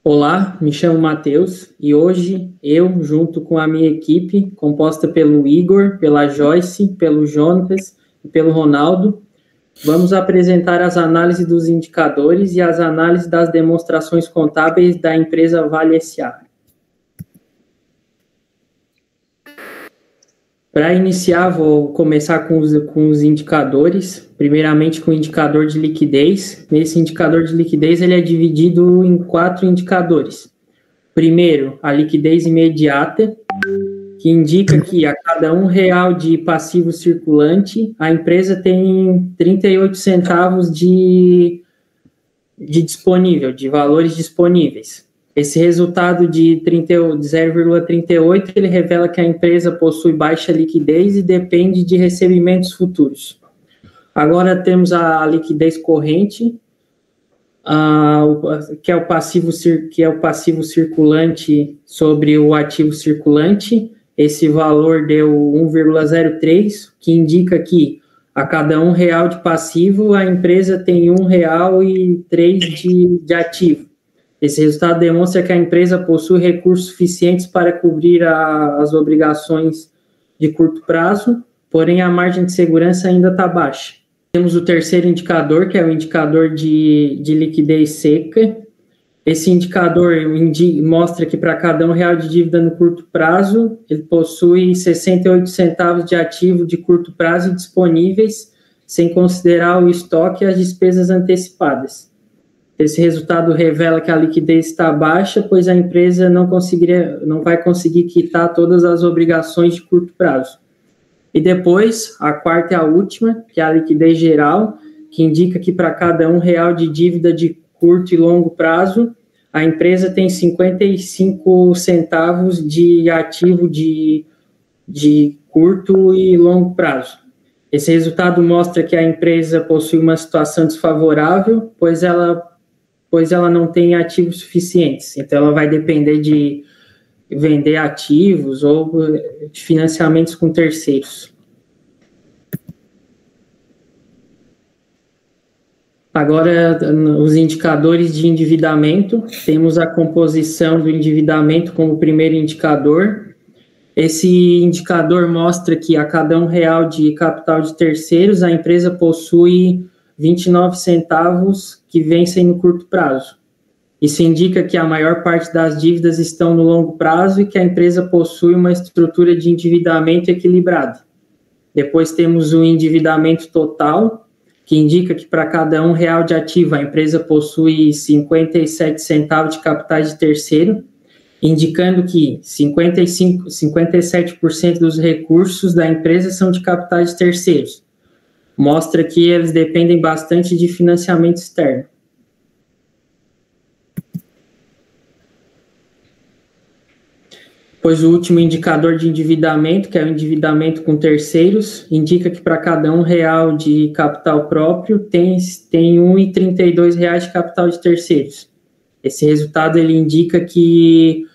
Olá, me chamo Matheus e hoje eu, junto com a minha equipe, composta pelo Igor, pela Joyce, pelo Jonas e pelo Ronaldo, vamos apresentar as análises dos indicadores e as análises das demonstrações contábeis da empresa Vale S.A. Para iniciar, vou começar com os indicadores, primeiramente com o indicador de liquidez. Esse indicador de liquidez ele é dividido em 4 indicadores. Primeiro, a liquidez imediata, que indica que a cada R$ 1 de passivo circulante, a empresa tem 38 centavos de disponível, de valores disponíveis. Esse resultado de 0,38, ele revela que a empresa possui baixa liquidez e depende de recebimentos futuros. Agora temos a liquidez corrente, que é o passivo circulante sobre o ativo circulante. Esse valor deu 1,03, que indica que a cada R$ 1 de passivo, a empresa tem R$ 1,03 de ativo. Esse resultado demonstra que a empresa possui recursos suficientes para cobrir as obrigações de curto prazo, porém a margem de segurança ainda está baixa. Temos o terceiro indicador, que é o indicador de liquidez seca. Esse indicador mostra que para cada R$ 1 de dívida no curto prazo, ele possui 68 centavos de ativo de curto prazo disponíveis, sem considerar o estoque e as despesas antecipadas. Esse resultado revela que a liquidez está baixa, pois a empresa não vai conseguir quitar todas as obrigações de curto prazo. E depois, a quarta e a última, que é a liquidez geral, que indica que para cada R$ 1 de dívida de curto e longo prazo, a empresa tem 55 centavos de ativo de curto e longo prazo. Esse resultado mostra que a empresa possui uma situação desfavorável, pois ela não tem ativos suficientes. Então, ela vai depender de vender ativos ou de financiamentos com terceiros. Agora, os indicadores de endividamento. Temos a composição do endividamento como primeiro indicador. Esse indicador mostra que a cada R$ 1 de capital de terceiros, a empresa possui 29 centavos que vencem no curto prazo. Isso indica que a maior parte das dívidas estão no longo prazo e que a empresa possui uma estrutura de endividamento equilibrada. Depois temos o endividamento total, que indica que para cada R$ 1 de ativo, a empresa possui 57 centavos de capitais de terceiro, indicando que 57% dos recursos da empresa são de capitais de terceiros. Mostra que eles dependem bastante de financiamento externo. Pois o último indicador de endividamento, que é o endividamento com terceiros, indica que para cada R$ 1 de capital próprio, tem R$ 1,32 de capital de terceiros. Esse resultado ele indica que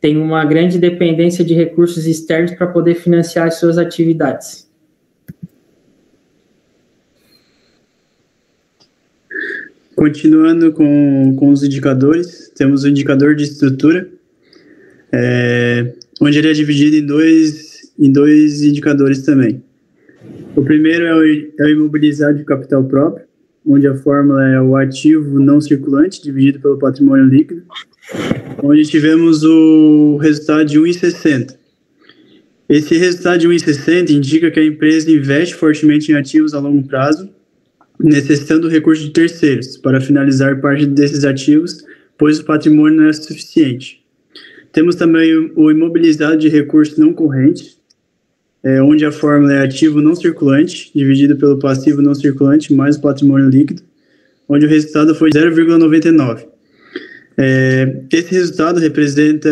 tem uma grande dependência de recursos externos para poder financiar as suas atividades. Continuando com os indicadores, temos o indicador de estrutura, onde ele é dividido em dois indicadores também. O primeiro é o imobilizado de capital próprio, onde a fórmula é o ativo não circulante dividido pelo patrimônio líquido, onde tivemos o resultado de 1,60. Esse resultado de 1,60 indica que a empresa investe fortemente em ativos a longo prazo, necessitando recursos de terceiros para finalizar parte desses ativos, pois o patrimônio não é suficiente. Temos também o imobilizado de recursos não correntes, onde a fórmula é ativo não circulante, dividido pelo passivo não circulante, mais o patrimônio líquido, onde o resultado foi 0,99. Esse resultado representa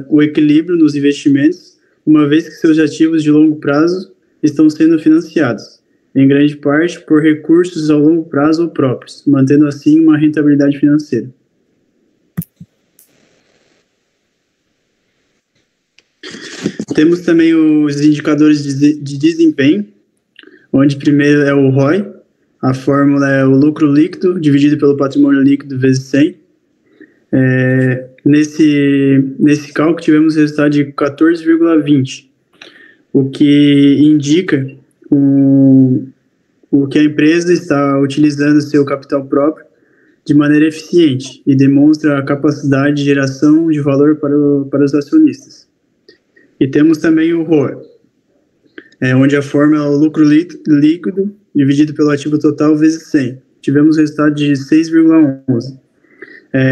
o equilíbrio nos investimentos, uma vez que seus ativos de longo prazo estão sendo financiados, em grande parte por recursos ao longo prazo ou próprios, mantendo assim uma rentabilidade financeira. Temos também os indicadores de desempenho, onde primeiro é o ROI, a fórmula é o lucro líquido dividido pelo patrimônio líquido vezes 100. Nesse cálculo, tivemos resultado de 14,20, o que indica o que a empresa está utilizando seu capital próprio de maneira eficiente e demonstra a capacidade de geração de valor para os acionistas. E temos também o ROE, onde a fórmula é o lucro líquido dividido pelo ativo total vezes 100. Tivemos resultado de 6,11.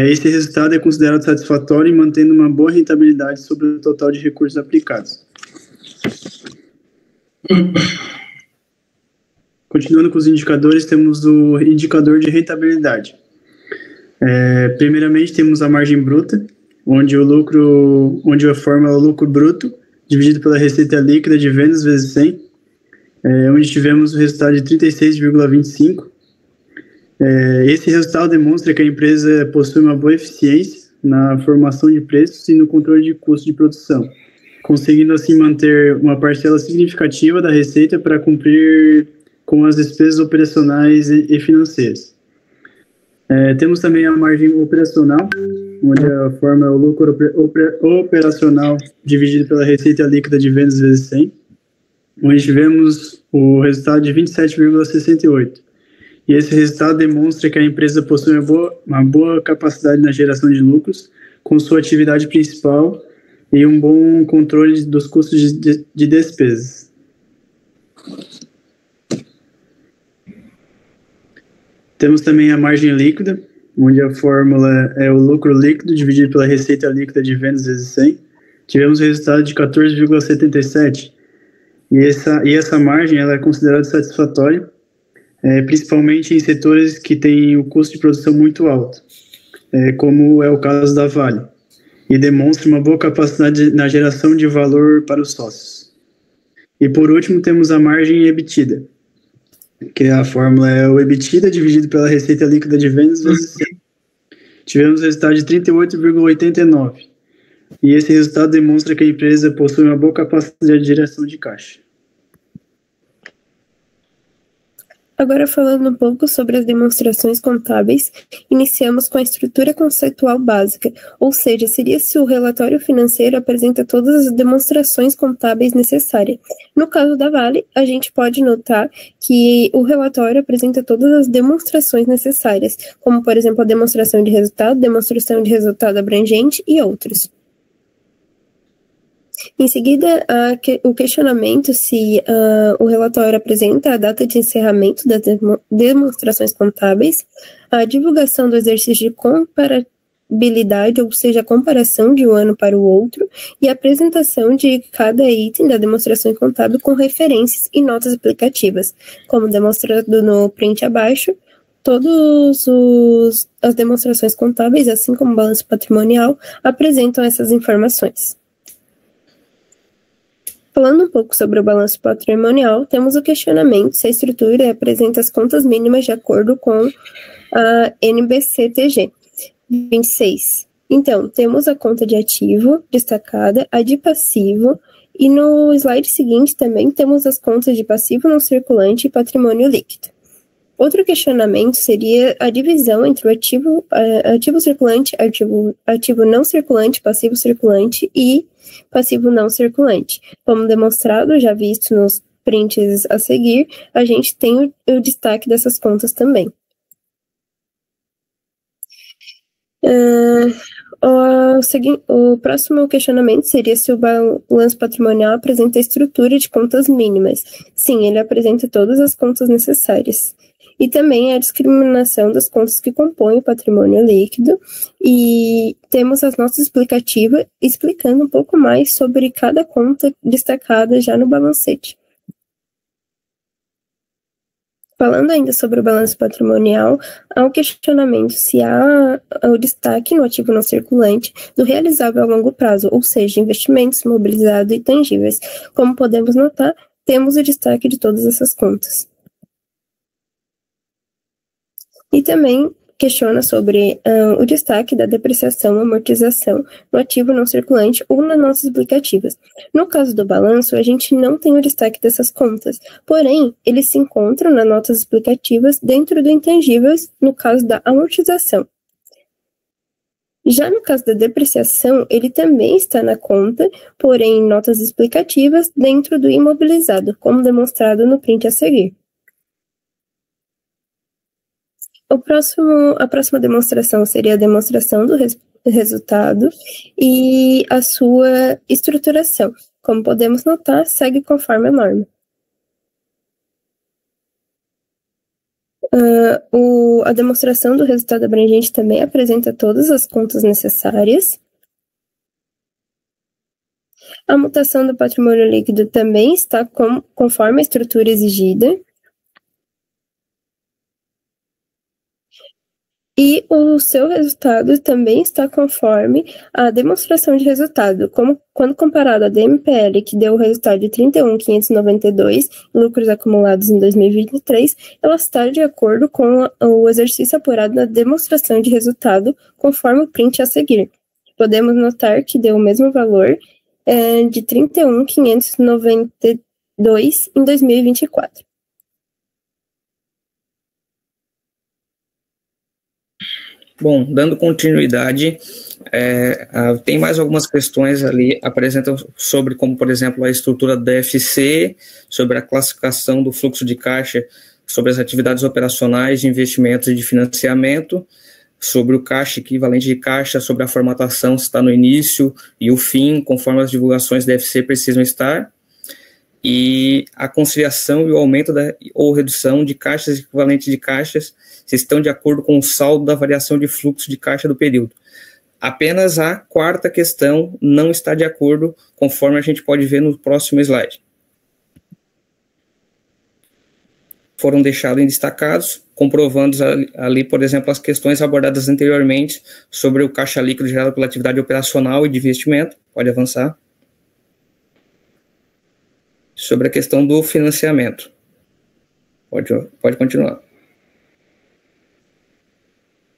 Esse resultado é considerado satisfatório e mantendo uma boa rentabilidade sobre o total de recursos aplicados. Continuando com os indicadores, temos o indicador de rentabilidade. Primeiramente, temos a margem bruta, onde a fórmula é o lucro bruto dividido pela receita líquida de vendas vezes 100, onde tivemos o resultado de 36,25. Esse resultado demonstra que a empresa possui uma boa eficiência na formação de preços e no controle de custo de produção, conseguindo assim manter uma parcela significativa da receita para cumprir com as despesas operacionais e financeiras. Temos também a margem operacional, onde a fórmula é o lucro operacional dividido pela receita líquida de vendas vezes 100, onde tivemos o resultado de 27,68. E esse resultado demonstra que a empresa possui uma boa capacidade na geração de lucros, com sua atividade principal e um bom controle dos custos de despesas. Temos também a margem líquida, onde a fórmula é o lucro líquido dividido pela receita líquida de vendas vezes 100. Tivemos o resultado de 14,77. E essa margem ela é considerada satisfatória, principalmente em setores que têm o custo de produção muito alto, como é o caso da Vale, e demonstra uma boa capacidade na geração de valor para os sócios. E por último, temos a margem EBITDA, que a fórmula é o EBITDA dividido pela receita líquida de vendas vezes 100. Tivemos o resultado de 38,89. E esse resultado demonstra que a empresa possui uma boa capacidade de geração de caixa. Agora, falando um pouco sobre as demonstrações contábeis, iniciamos com a estrutura conceitual básica, ou seja, seria se o relatório financeiro apresenta todas as demonstrações contábeis necessárias. No caso da Vale, a gente pode notar que o relatório apresenta todas as demonstrações necessárias, como, por exemplo, a demonstração de resultado abrangente e outros. Em seguida, o questionamento se o relatório apresenta a data de encerramento das demonstrações contábeis, a divulgação do exercício de comparabilidade, ou seja, a comparação de um ano para o outro, e a apresentação de cada item da demonstração contábil com referências e notas aplicativas, como demonstrado no print abaixo. Todas as demonstrações contábeis, assim como o balanço patrimonial, apresentam essas informações. Falando um pouco sobre o balanço patrimonial, temos o questionamento se a estrutura apresenta as contas mínimas de acordo com a NBCTG 26. Então, temos a conta de ativo destacada, a de passivo, e no slide seguinte também temos as contas de passivo não circulante e patrimônio líquido. Outro questionamento seria a divisão entre o ativo circulante, ativo não circulante, passivo circulante e passivo não circulante. Como demonstrado, já visto nos prints a seguir, a gente tem o destaque dessas contas também. O próximo questionamento seria se o balanço patrimonial apresenta a estrutura de contas mínimas. Sim, ele apresenta todas as contas necessárias. E também a discriminação das contas que compõem o patrimônio líquido, e temos as notas explicativas explicando um pouco mais sobre cada conta destacada já no balancete. Falando ainda sobre o balanço patrimonial, há um questionamento se há o destaque no ativo não circulante do realizável a longo prazo, ou seja, investimentos, mobilizados e tangíveis. Como podemos notar, temos o destaque de todas essas contas. E também questiona sobre o destaque da depreciação e amortização no ativo não circulante ou nas notas explicativas. No caso do balanço, a gente não tem o destaque dessas contas, porém, eles se encontram nas notas explicativas dentro do intangíveis, no caso da amortização. Já no caso da depreciação, ele também está na conta, porém em notas explicativas dentro do imobilizado, como demonstrado no print a seguir. A próxima demonstração seria a demonstração do resultado e a sua estruturação. Como podemos notar, segue conforme a norma. A demonstração do resultado abrangente também apresenta todas as contas necessárias. A mutação do patrimônio líquido também está conforme a estrutura exigida. E o seu resultado também está conforme a demonstração de resultado, quando comparado à DMPL, que deu o resultado de 31.592 lucros acumulados em 2023, ela está de acordo com o exercício apurado na demonstração de resultado, conforme o print a seguir. Podemos notar que deu o mesmo valor de 31.592 em 2024. Bom, dando continuidade, tem mais algumas questões ali, apresentam sobre como, por exemplo, a estrutura da DFC, sobre a classificação do fluxo de caixa, sobre as atividades operacionais de investimentos e de financiamento, sobre o caixa equivalente de caixa, sobre a formatação, se está no início e o fim, conforme as divulgações da DFC precisam estar, e a conciliação e o aumento ou redução de caixas equivalentes de caixas se estão de acordo com o saldo da variação de fluxo de caixa do período. Apenas a quarta questão não está de acordo, conforme a gente pode ver no próximo slide. Foram deixados em destacados, comprovando ali, por exemplo, as questões abordadas anteriormente sobre o caixa líquido gerado pela atividade operacional e de investimento. Pode avançar. Sobre a questão do financiamento. Pode continuar.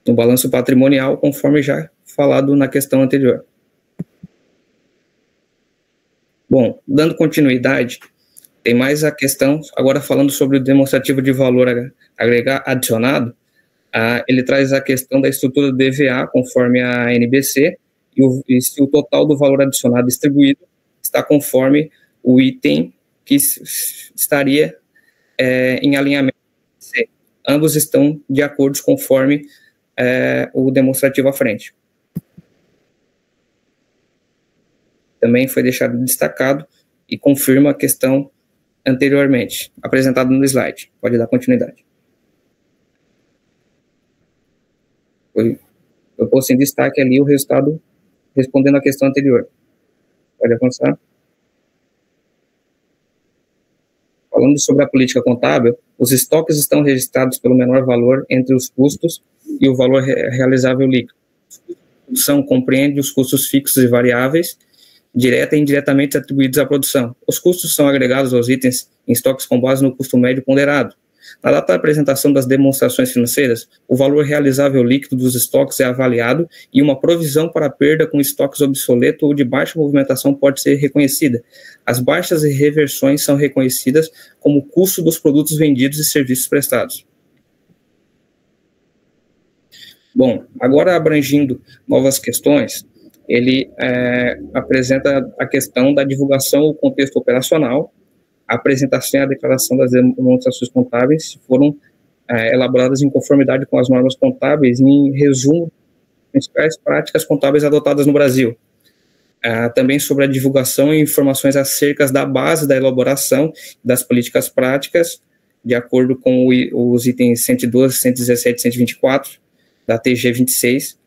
No balanço patrimonial, conforme já falado na questão anterior. Bom, dando continuidade, tem mais a questão, agora falando sobre o demonstrativo de valor agregado adicionado, ele traz a questão da estrutura do DVA, conforme a NBC, e se o total do valor adicionado distribuído está conforme o item que estaria em alinhamento C. Ambos estão de acordo conforme o demonstrativo à frente. Também foi deixado destacado e confirma a questão anteriormente, apresentada no slide. Pode dar continuidade. Eu posto em destaque ali o resultado respondendo à questão anterior. Pode avançar. Falando sobre a política contábil, os estoques estão registrados pelo menor valor entre os custos e o valor realizável líquido. A produção compreende os custos fixos e variáveis, direta e indiretamente atribuídos à produção. Os custos são agregados aos itens em estoques com base no custo médio ponderado. Na data da apresentação das demonstrações financeiras, o valor realizável líquido dos estoques é avaliado e uma provisão para perda com estoques obsoletos ou de baixa movimentação pode ser reconhecida. As baixas e reversões são reconhecidas como custo dos produtos vendidos e serviços prestados. Bom, agora abrangindo novas questões, ele apresenta a questão da divulgação ou contexto operacional, a apresentação e a declaração das demonstrações contábeis foram elaboradas em conformidade com as normas contábeis e em resumo principais práticas contábeis adotadas no Brasil. Também sobre a divulgação e informações acerca da base da elaboração das políticas práticas, de acordo com os itens 112, 117 e 124 da TG 26,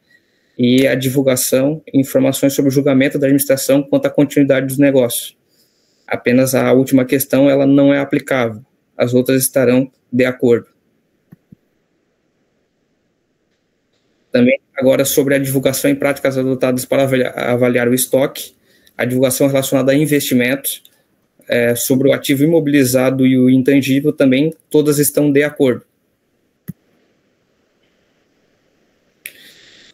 e a divulgação e informações sobre o julgamento da administração quanto à continuidade dos negócios. Apenas a última questão, ela não é aplicável. As outras estarão de acordo. Também, agora, sobre a divulgação e práticas adotadas para avaliar o estoque, a divulgação relacionada a investimentos, sobre o ativo imobilizado e o intangível, também todas estão de acordo.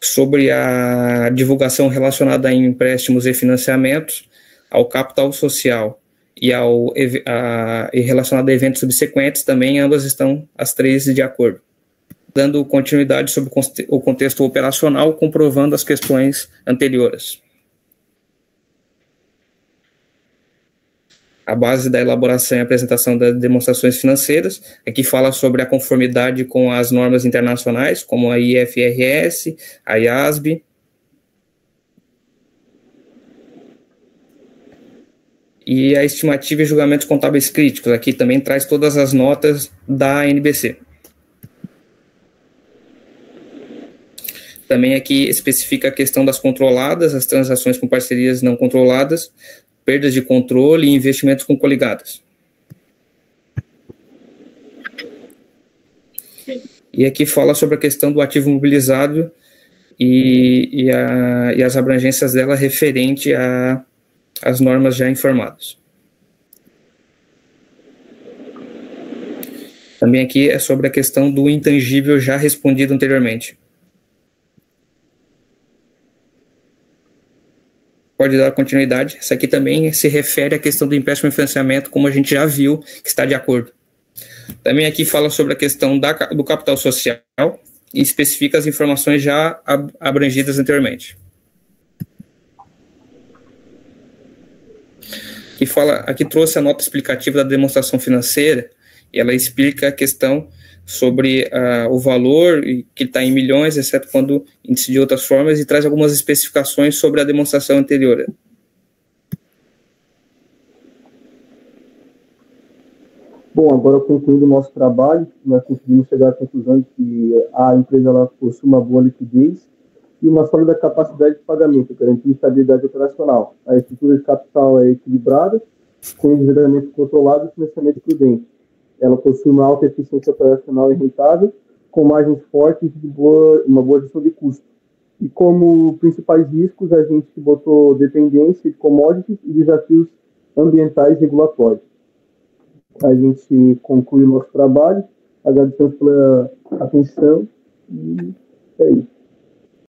Sobre a divulgação relacionada a empréstimos e financiamentos, ao capital social e relacionado a eventos subsequentes, também ambas estão as três de acordo. dando continuidade sobre o contexto operacional, comprovando as questões anteriores. A base da elaboração e apresentação das demonstrações financeiras, aqui fala sobre a conformidade com as normas internacionais, como a IFRS, a IASB. E a estimativa e julgamentos contábeis críticos, aqui também traz todas as notas da NBC. Também aqui especifica a questão das controladas, as transações com parcerias não controladas, perdas de controle e investimentos com coligadas. E aqui fala sobre a questão do ativo imobilizado e as abrangências dela referente às normas já informadas. Também aqui é sobre a questão do intangível já respondido anteriormente. Pode dar continuidade. Essa aqui também se refere à questão do empréstimo e financiamento, como a gente já viu, que está de acordo. Também aqui fala sobre a questão do capital social e especifica as informações já abrangidas anteriormente. Aqui trouxe a nota explicativa da demonstração financeira, e ela explica a questão sobre o valor, que está em milhões, exceto quando índice de outras formas, e traz algumas especificações sobre a demonstração anterior. Bom, agora concluindo o nosso trabalho, nós conseguimos chegar à conclusão de que a empresa ela possui uma boa liquidez e uma sólida capacidade de pagamento, garantindo estabilidade operacional. A estrutura de capital é equilibrada, com endividamento controlado e financiamento prudente. Ela possui uma alta eficiência operacional e rentável, com margens fortes e uma boa gestão de custo. E como principais riscos, a gente botou dependência de commodities e desafios ambientais e regulatórios. A gente conclui o nosso trabalho, agradecemos pela atenção e é isso.